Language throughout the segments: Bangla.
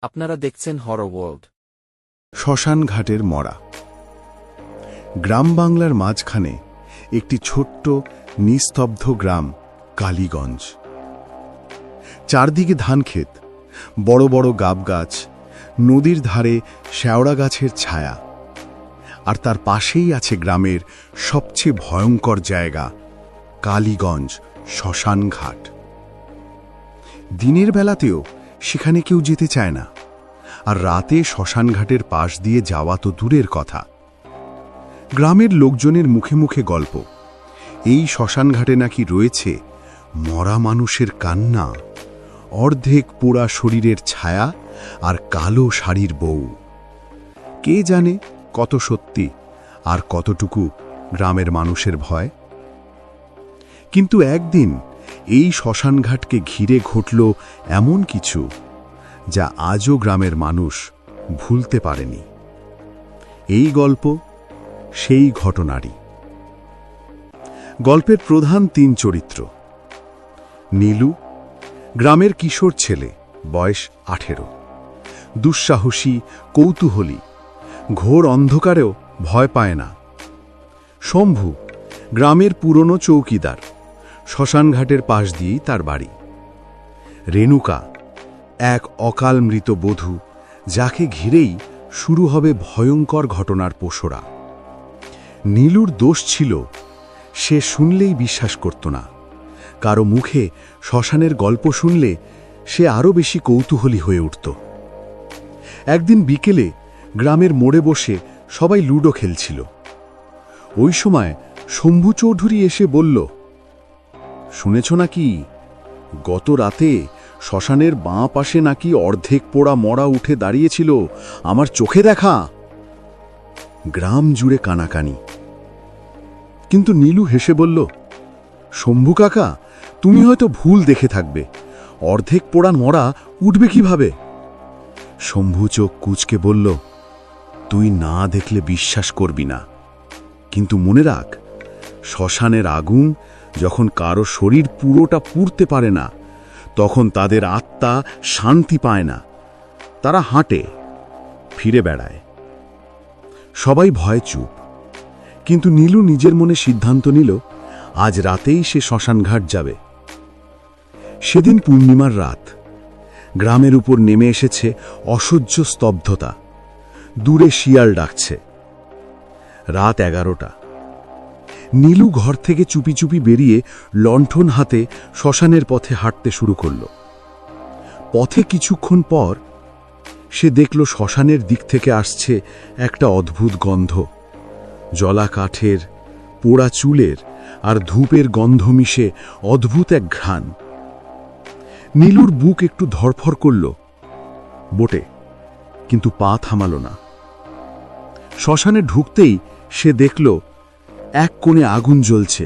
আপনারা দেখছেন হরর ওয়ার্ল্ড। শ্মশান ঘাটের মরা। গ্রাম বাংলার মাঝখানে একটি ছোট্ট নিস্তব্ধ গ্রাম কালীগঞ্জ। চারদিকে ধানক্ষেত, বড় বড় গাব গাছ, নদীর ধারে শেওড়া গাছের ছায়া, আর তার পাশেই আছে গ্রামের সবচেয়ে ভয়ঙ্কর জায়গা কালীগঞ্জ শ্মশান ঘাট। দিনের বেলাতেও সেখানে কেউ যেতে চায় না, আর রাতে শ্মশানঘাটের পাশ দিয়ে যাওয়া তো দূরের কথা। গ্রামের লোকজনের মুখে মুখে গল্প, এই শ্মশানঘাটে নাকি রয়েছে মরা মানুষের কান্না, অর্ধেক পোড়া শরীরের ছায়া আর কালো শাড়ির বউ। কে জানে কত সত্যি আর কতটুকু গ্রামের মানুষের ভয়। কিন্তু একদিন এই শ্মশানঘাটকে ঘিরে ঘটল এমন কিছু যা আজও গ্রামের মানুষ ভুলতে পারেনি। এই গল্প সেই ঘটনারই। গল্পের প্রধান তিন চরিত্র। নীলু, গ্রামের কিশোর ছেলে, বয়স 18, দুঃসাহসী, কৌতূহলী, ঘোর অন্ধকারেও ভয় পায় না। শম্ভু, গ্রামের পুরনো চৌকিদার, শ্মশানঘাটের পাশ দিয়েই তার বাড়ি। রেণুকা, এক অকাল মৃত বধূ, যাকে ঘিরেই শুরু হবে ভয়ঙ্কর ঘটনার পসরা। নীলুর দোষ ছিল সে শুনলেই বিশ্বাস করত না। কারো মুখে শ্মশানের গল্প শুনলে সে আরও বেশি কৌতূহলী হয়ে উঠত। একদিন বিকেলে গ্রামের মোড়ে বসে সবাই লুডো খেলছিল। ওই সময় শম্ভু চৌধুরী এসে বলল, শুনেছ নাকি গত রাতে শ্মশানের বাঁ পাশে নাকি অর্ধেক পোড়া মরা উঠে দাঁড়িয়েছিল, আমার চোখে দেখা। গ্রাম জুড়ে কানাকানি। কিন্তু নীলু হেসে বলল, শম্ভু কাকা, তুমি হয়তো ভুল দেখে থাকবে, অর্ধেক পোড়া মরা উঠবে কিভাবে? শম্ভু চোখ কুঁচকে বলল, তুই না দেখলে বিশ্বাস করবি না, কিন্তু মনে রাখ, শ্মশানের আগুন যখন কারো শরীর পুরোটা পুড়তে পারে না, তখন তাদের আত্মা শান্তি পায় না। তারা হাঁটে, ফিরে বেড়ায়। সবাই ভয়ে চুপ, কিন্তু নীলু নিজের মনে সিদ্ধান্ত নিল আজ রাতেই সে শ্মশানঘাট যাবে। সেদিন পূর্ণিমার রাত। গ্রামের উপর নেমে এসেছে অসহ্য স্তব্ধতা। দূরে শিয়াল ডাকছে। রাত 11টা। নীলু ঘর থেকে চুপি চুপি বেরিয়ে লণ্ঠন হাতে শ্মশানের পথে হাঁটতে শুরু করল। পথে কিছুক্ষণ পর সে দেখল শ্মশানের দিক থেকে আসছে একটা অদ্ভুত গন্ধ। জলা কাঠের, পোড়া চুলের আর ধূপের গন্ধ মিশে অদ্ভুত এক ঘ্রাণ। নীলুর বুক একটু ধড়ফড় করল বটে, কিন্তু পা থামাল না। শ্মশানে ঢুকতেই সে দেখল এক কোণে আগুন জ্বলছে,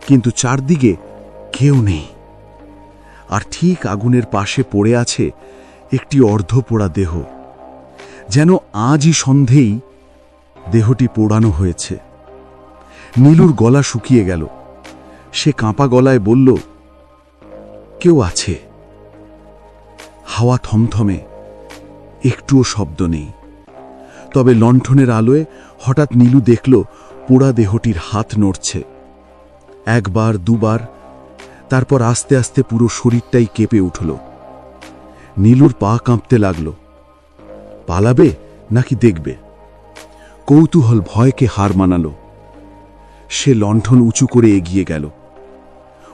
কিন্তু চারদিকে কেউ নেই। আর ঠিক আগুনের পাশে পড়ে আছে একটি অর্ধপোড়া দেহ, যেন আজই সন্ধেই দেহটি পোড়ানো হয়েছে। নীলুর গলা শুকিয়ে গেল। সে কাঁপা গলায় বলল, কেউ আছে। হাওয়া থমথমে, একটুও শব্দ নেই। তবে লণ্ঠনের আলোয় হঠাৎ নীলু দেখল পোড়া দেহটির হাত নড়ছে। একবার, দুবার, তারপর আস্তে আস্তে পুরো শরীরটাই কেঁপে উঠল। নীলুর পা কাঁপতে লাগল। পালাবে নাকি দেখবে? কৌতূহল ভয়কে হার মানালো। সে লণ্ঠন উঁচু করে এগিয়ে গেল।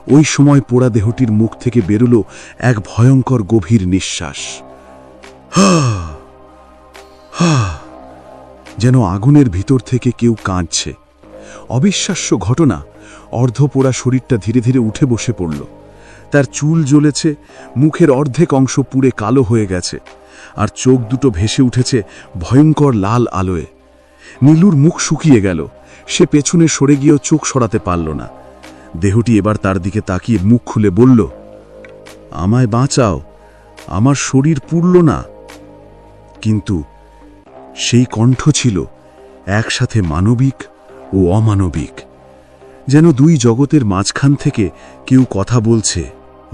ওই সময় পোড়া দেহটির মুখ থেকে বেরোল এক ভয়ঙ্কর গভীর নিঃশ্বাস। হা হা, যেন আগুনের ভিতর থেকে কেউ কাঁদছে। অবিশ্বাস্য ঘটনা, অর্ধপোড়া শরীরটা ধীরে ধীরে উঠে বসে পড়ল। তার চুল জ্বলেছে, মুখের অর্ধেক অংশ পুড়ে কালো হয়ে গেছে, আর চোখ দুটো ভেসে উঠেছে ভয়ঙ্কর লাল আলোয়। নীলুর মুখ শুকিয়ে গেল। সে পেছনে সরে গিয়েও চোখ সরাতে পারল না। দেহটি এবার তার দিকে তাকিয়ে মুখ খুলে বলল, আমায় বাঁচাও, আমার শরীর পুড়ল না। কিন্তু সেই কণ্ঠ ছিল একসাথে মানবিক ও অমানবিক, যেন দুই জগতের মাঝখান থেকে কেউ কথা বলছে।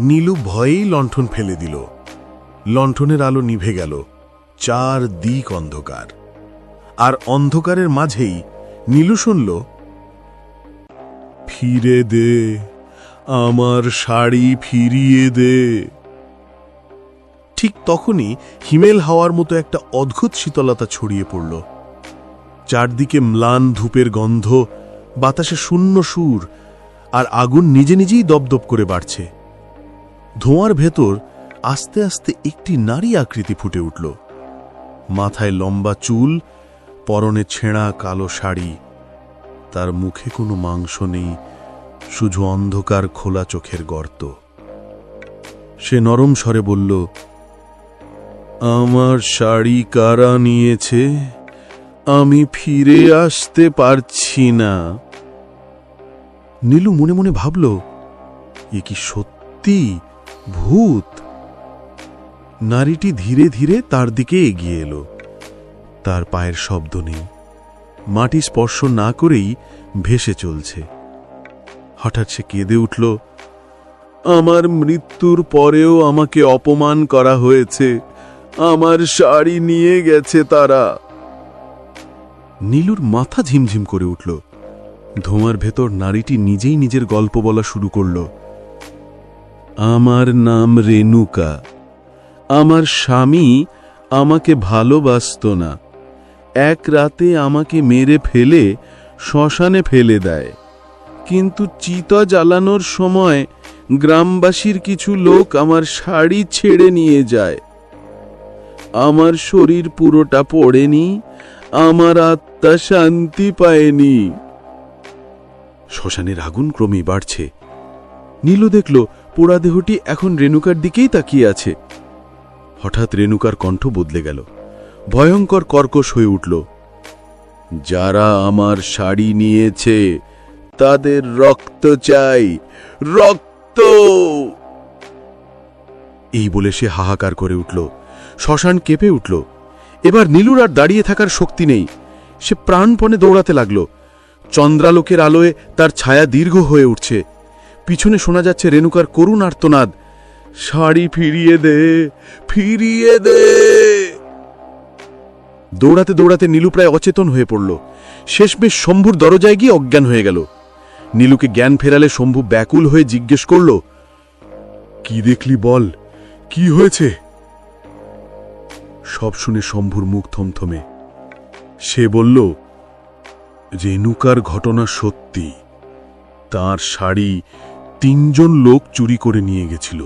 নীলু ভয়েই লণ্ঠন ফেলে দিল। লণ্ঠনের আলো নিভে গেল, চারদিক অন্ধকার। আর অন্ধকারের মাঝেই নীলু শুনল, ফিরে দে, আমার শাড়ি ফিরিয়ে দে। ঠিক তখনই হিমেল হাওয়ার মতো একটা অদ্ভুত শীতলতা ছড়িয়ে পড়ল। চারদিকে ম্লান ধূপের গন্ধ, বাতাসে শূন্য সুর, আর আগুন নিজে নিজেই দপদপ করে বাড়ছে। ধোঁয়ার ভেতর আস্তে আস্তে একটি নারী আকৃতি ফুটে উঠল। মাথায় লম্বা চুল, পরনে ছেঁড়া কালো শাড়ি। তার মুখে কোনো মাংস নেই, শুধু অন্ধকার খোলা চোখের গর্ত। সে নরম স্বরে বলল, আমার শাড়ি কারা নিয়েছে? আমি ফিরে আসতে পারছি না। নীলু মনে মনে ভাবল, এ কি সত্যি ভূত? নারীটি ধীরে ধীরে তার দিকে এগিয়ে এলো। তার পায়ের শব্দ নেই, মাটি স্পর্শ না করেই ভেসে চলছে। হঠাৎ সে কেঁদে উঠল, আমার মৃত্যুর পরেও আমাকে অপমান করা হয়েছে, আমার শাড়ি নিয়ে গেছে তারা। নীলুর মাথা ঝিমঝিম করে উঠল। ধোঁয়ার ভেতর নারীটি নিজেই নিজের গল্প বলা শুরু করল। আমার নাম রেণুকা। আমার স্বামী আমাকে ভালোবাসত না। এক রাতে আমাকে মেরে ফেলে শ্মশানে ফেলে দেয়। কিন্তু চিতা জ্বালানোর সময় গ্রামবাসীর কিছু লোক আমার শাড়ি ছেড়ে নিয়ে যায়। আমার শরীর পুরোটা পড়েনি, আমার আত্মা শান্তি পায়নি। শ্মশানের আগুন ক্রমেই বাড়ছে। নীলু দেখল পোড়া দেহটি এখন রেণুকার দিকেই তাকিয়ে আছে। হঠাৎ রেণুকার কণ্ঠ বদলে গেল, ভয়ঙ্কর কর্কশ হয়ে উঠল। যারা আমার শাড়ি নিয়েছে তাদের রক্ত চাই, রক্ত! এই বলে সে হাহাকার করে উঠল। শ্মশান কেঁপে উঠল। এবার নীলুর আর দাঁড়িয়ে থাকার শক্তি নেই। সে প্রাণপণে দৌড়াতে লাগল। চন্দ্রালোকের আলোয় তার ছায়া দীর্ঘ হয়ে উঠছে। পিছনে শোনা যাচ্ছে রেণুকার করুণ আর্তনাদ, শাড়ি ফিরিয়ে দে, ফিরিয়ে দে! দৌড়াতে দৌড়াতে নীলু প্রায় অচেতন হয়ে পড়ল। শেষমেশ শম্ভুর দরজায় গিয়ে অজ্ঞান হয়ে গেল। নীলুকে জ্ঞান ফেরালে শম্ভু ব্যাকুল হয়ে জিজ্ঞেস করল, কি দেখলি বল, কি হয়েছে? সব শুনে শম্ভুর মুখ থমথমে। সে বলল, রেণুকার ঘটনা সত্যি। তার শাড়ি 3 জন লোক চুরি করে নিয়ে গেছিল।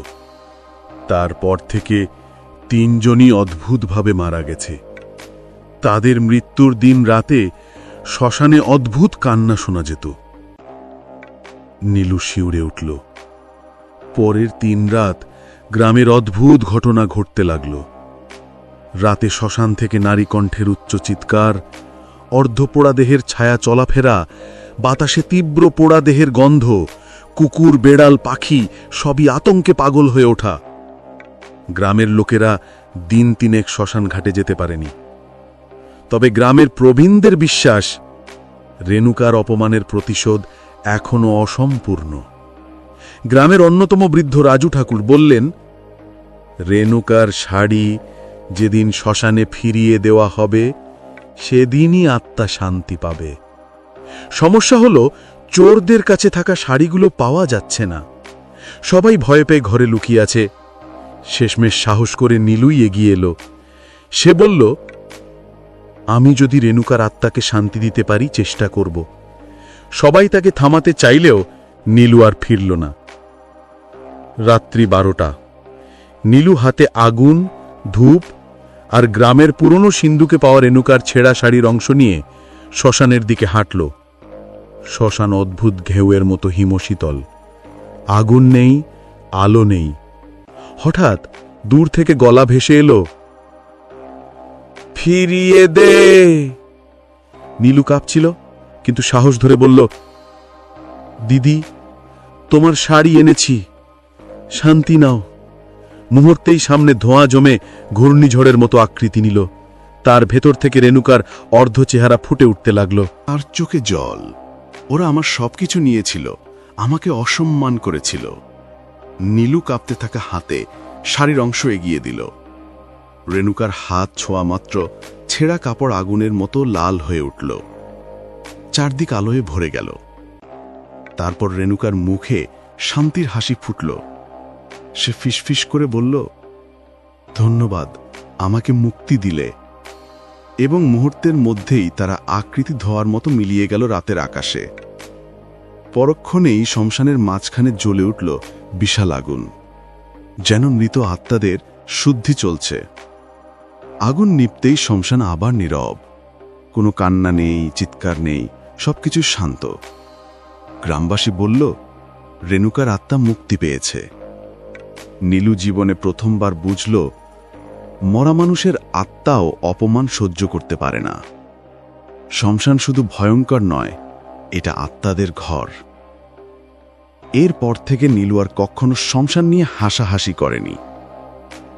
তারপর থেকে 3 জনই অদ্ভুতভাবে মারা গেছে। তাদের মৃত্যুর দিন রাতে শ্মশানে অদ্ভুত কান্না শোনা যেত। নীলু শিউরে উঠল। পরের 3 রাত গ্রামের অদ্ভুত ঘটনা ঘটতে লাগল। রাতে শ্মশান থেকে নারী কণ্ঠের উচ্চ চিৎকার, অর্ধপোড়া দেহের ছায়া চলাফেরা, বাতাসে তীব্র পোড়া দেহের গন্ধ, কুকুর, বেড়াল, পাখি সবই আতঙ্কে পাগল হয়ে ওঠা। গ্রামের লোকেরা দিন 3 শ্মশান ঘাটে যেতে পারেনি। তবে গ্রামের প্রবীণদের বিশ্বাস, রেণুকার অপমানের প্রতিশোধ এখনো অসম্পূর্ণ। গ্রামের অন্যতম বৃদ্ধ রাজু ঠাকুর বললেন, রেণুকার শাড়ি যেদিন শ্মশানে ফিরিয়ে দেওয়া হবে সেদিনই আত্মা শান্তি পাবে। সমস্যা হলো, চোরদের কাছে থাকা শাড়িগুলো পাওয়া যাচ্ছে না। সবাই ভয় পেয়ে ঘরে লুকিয়ে আছে। শেষমেশ সাহস করে নীলুই এগিয়ে এলো। সে বলল, আমি যদি রেণুকার আত্মাকে শান্তি দিতে পারি চেষ্টা করব। সবাই তাকে থামাতে চাইলেও নীলু আর ফিরল না। রাত্রি 12টা। নীলু হাতে আগুন, ধূপ আর গ্রামের পুরনো সিন্ধুকে পাওয়া রেণুকার ছেঁড়া শাড়ির অংশ নিয়ে শ্মশানের দিকে হাঁটল। শ্মশান অদ্ভুত ঘেউয়ের মতো হিমশীতল। আগুন নেই, আলো নেই। হঠাৎ দূর থেকে গলা ভেসে এলো, ফিরিয়ে দে! নীলু কাঁপছিল, কিন্তু সাহস ধরে বলল, দিদি, তোমার শাড়ি এনেছি, শান্তি নাও। মুহূর্তেই সামনে ধোঁয়া জমে ঘূর্ণিঝড়ের মতো আকৃতি নিল। তার ভেতর থেকে রেণুকার অর্ধ চেহারা ফুটে উঠতে লাগল। আর চোখে জল। ওরা আমার সবকিছু নিয়েছিল, আমাকে অসম্মান করেছিল। নীলু কাঁপতে থাকা হাতে শাড়ির অংশ এগিয়ে দিল। রেণুকার হাত ছোঁয়া মাত্র ছেঁড়া কাপড় আগুনের মতো লাল হয়ে উঠল। চারদিক আলোয় ভরে গেল। তারপর রেণুকার মুখে শান্তির হাসি ফুটল। সে ফিসফিস করে বলল, ধন্যবাদ, আমাকে মুক্তি দিলে। এবং মুহূর্তের মধ্যেই তারা আকৃতি ধোয়ার মতো মিলিয়ে গেল রাতের আকাশে। পরক্ষণেই শ্মশানের মাঝখানে জ্বলে উঠল বিশাল আগুন, যেন মৃত আত্মাদের শুদ্ধি চলছে। আগুন নিভতেই শ্মশান আবার নীরব। কোনো কান্না নেই, চিৎকার নেই, সবকিছু শান্ত। গ্রামবাসী বলল, রেণুকার আত্মা মুক্তি পেয়েছে। নীলু জীবনে প্রথমবার বুঝল, মরা মানুষের আত্মাও অপমান সহ্য করতে পারে না। শ্মশান শুধু ভয়ঙ্কর নয়, এটা আত্মাদের ঘর। এরপর থেকে নীলু আর কখনো শ্মশান নিয়ে হাসাহাসি করেনি।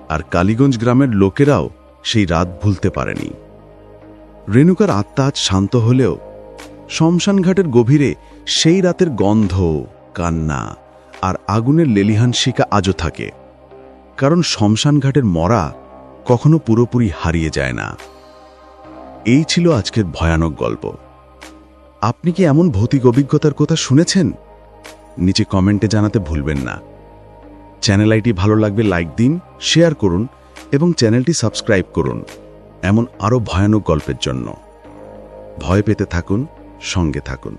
আর কালীগঞ্জ গ্রামের লোকেরাও সেই রাত ভুলতে পারেনি। রেণুকার আত্মা আজ শান্ত হলেও শ্মশানঘাটের গভীরে সেই রাতের গন্ধ, কান্না আর আগুনের লেলিহান শিকা আজও থাকে। কারণ শ্মশানঘাটের মরা কখনো পুরোপুরি হারিয়ে যায় না। এই ছিল আজকের ভয়ানক গল্প। আপনি কি এমন ভৌতিক অভিজ্ঞতার কথা শুনেছেন? নিচে কমেন্টে জানাতে ভুলবেন না। চ্যানেল আইটি ভালো লাগবে লাইক দিন, শেয়ার করুন এবং চ্যানেলটি সাবস্ক্রাইব করুন এমন আরও ভয়ানক গল্পের জন্য। ভয় পেতে থাকুন, সঙ্গে থাকুন।